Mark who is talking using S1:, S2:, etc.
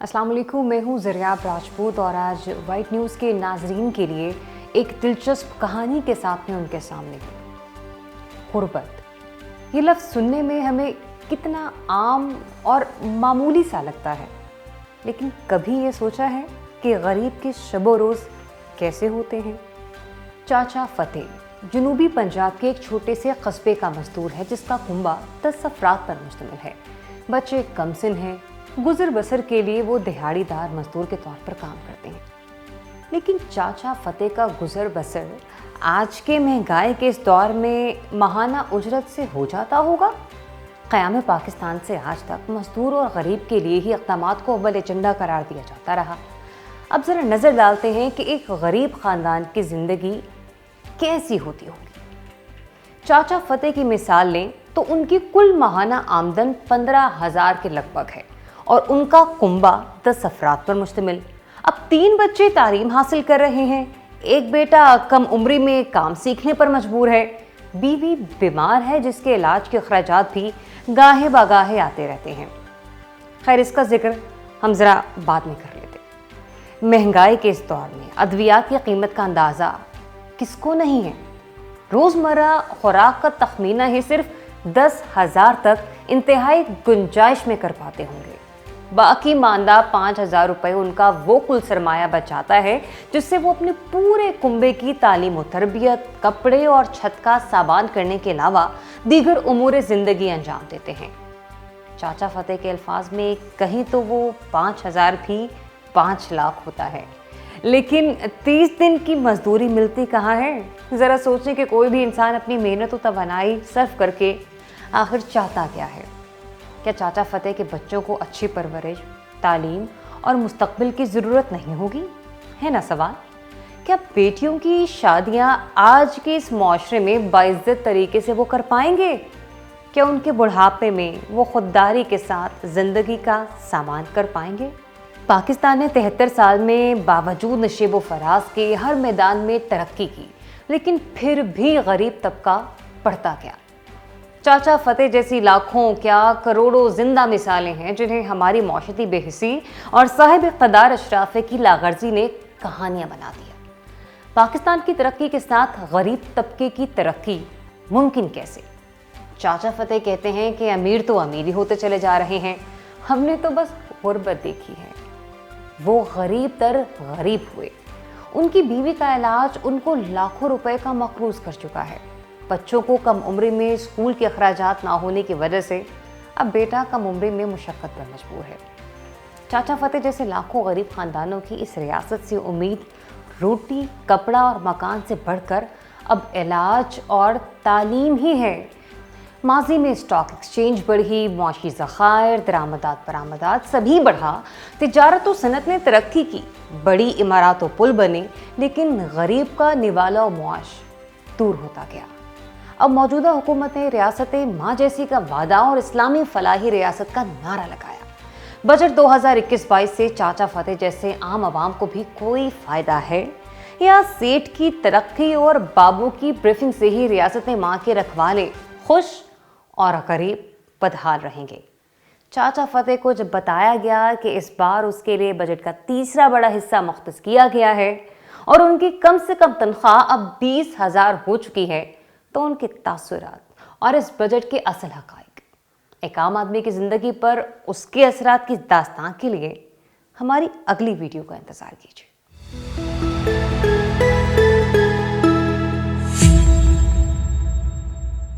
S1: अस्सलाम वालेकुम, मैं हूँ ज़रियाब राजपूत और आज वाइट न्यूज़ के नाजरीन के लिए एक दिलचस्प कहानी के साथ में उनके सामने हूँ। गुर्बत, ये लफ्ज़ सुनने में हमें कितना आम और मामूली सा लगता है, लेकिन कभी ये सोचा है कि गरीब के शबो रोज़ कैसे होते हैं? चाचा फ़तेह जनूबी पंजाब के एक छोटे से कस्बे का मजदूर है जिसका कुंबा 10 अफराद पर मुश्तमिल है। बच्चे कमसिन हैं, गुजर बसर के लिए वो दिहाड़ीदार मजदूर के तौर पर काम करते हैं। लेकिन चाचा फ़तेह का गुजर बसर आज के महंगाई के इस दौर में माहाना उजरत से हो जाता होगा? क़याम पाकिस्तान से आज तक मजदूर और गरीब के लिए ही इक़दामात को अव्वल एजेंडा करार दिया जाता रहा। अब ज़रा नज़र डालते हैं कि एक गरीब ख़ानदान की ज़िंदगी कैसी होती होगी। चाचा फ़तेह की मिसाल लें तो उनकी कुल माहाना आमदन 15,000 के लगभग है और उनका कुंबा 10 अफराद पर मुश्तमिल। अब 3 बच्चे तालीम हासिल कर रहे हैं, एक बेटा कम उम्री में काम सीखने पर मजबूर है, बीवी बीमार है जिसके इलाज के अखराजात भी गाहे बागाहे आते रहते हैं। खैर, इसका जिक्र हम ज़रा बाद में कर लेते। महंगाई के इस दौर में अद्वियात की कीमत का अंदाज़ा किसको नहीं है? रोज़मर्रा खुराक का तखमीना ही सिर्फ 10,000 तक इंतहाई गुंजाइश में कर पाते होंगे। बाकी मानदा 5,000 रुपये उनका वो कुल सरमाया बचाता है जिससे वो अपने पूरे कुंबे की तालीम और तरबियत, कपड़े और छत का सामान करने के अलावा दीगर उमूर ज़िंदगी अंजाम देते हैं। चाचा फ़तेह के अल्फाज में कहीं तो वो 5,000 भी 5 लाख होता है, लेकिन 30 दिन की मजदूरी मिलती कहाँ है? ज़रा सोचें कि कोई भी इंसान अपनी मेहनत और तवानाई सर्फ करके आखिर चाहता क्या है? क्या चाचा फ़तेह के बच्चों को अच्छी परवरिश, तालीम और मुस्तकबिल की ज़रूरत नहीं होगी? है ना सवाल। क्या बेटियों की शादियां आज के इस माशरे में बाइज्जत तरीके से वो कर पाएंगे? क्या उनके बुढ़ापे में वो खुददारी के साथ ज़िंदगी का सामान कर पाएंगे? पाकिस्तान ने 73 साल में बावजूद नशेब व फराज के हर मैदान में तरक्की की, लेकिन फिर भी गरीब तबका बढ़ता गया। चाचा फ़तेह जैसी लाखों क्या करोड़ों जिंदा मिसालें हैं जिन्हें हमारी मौशती बेहिसी और साहिब इक़्तिदार अशराफ़े की लागर्जी ने कहानियाँ बना दिया। पाकिस्तान की तरक्की के साथ गरीब तबके की तरक्की मुमकिन कैसे? चाचा फ़तेह कहते हैं कि अमीर तो अमीर ही होते चले जा रहे हैं, हमने तो बस गुर्बत देखी है। वो गरीब तर गरीब हुए। उनकी बीवी का इलाज उनको लाखों रुपए का मकरूज कर चुका है। बच्चों को कम उम्र में स्कूल के अखराजात ना होने की वजह से अब बेटा कम उम्र में मुशक्क़त पर मजबूर है। चाचा फ़तेह जैसे लाखों गरीब ख़ानदानों की इस रियासत से उम्मीद रोटी, कपड़ा और मकान से बढ़कर अब इलाज और तालीम ही है। माजी में स्टॉक एक्सचेंज बढ़ी, मुआशी ज़खायर, दरामदात बरामदात सभी बढ़ा, तिजारत और सनत ने तरक्की की, बड़ी इमारत और पुल बने, लेकिन गरीब का निवाला और मुआश दूर होता गया। अब मौजूदा हुकूमत ने रियासत माँ जैसी का वादा और इस्लामी फलाही रियासत का नारा लगाया। बजट 2021-22 से चाचा फ़तेह जैसे आम आवाम को भी कोई फ़ायदा है या सेठ की तरक्की और बाबू की ब्रीफिंग से ही रियासत माँ के रखवाले खुश और गरीब बदहाल रहेंगे? चाचा फ़तेह को जब बताया गया कि इस बार उसके लिए बजट का तीसरा बड़ा हिस्सा मुख्तस किया गया है और उनकी कम से कम तनख्वाह अब 20,000 हो चुकी है, तो उनके तासुरात और इस बजट के असल हक़ाइक़, एक आम आदमी की ज़िंदगी पर उसके असरात की दास्तान के लिए हमारी अगली वीडियो का इंतज़ार कीजिए।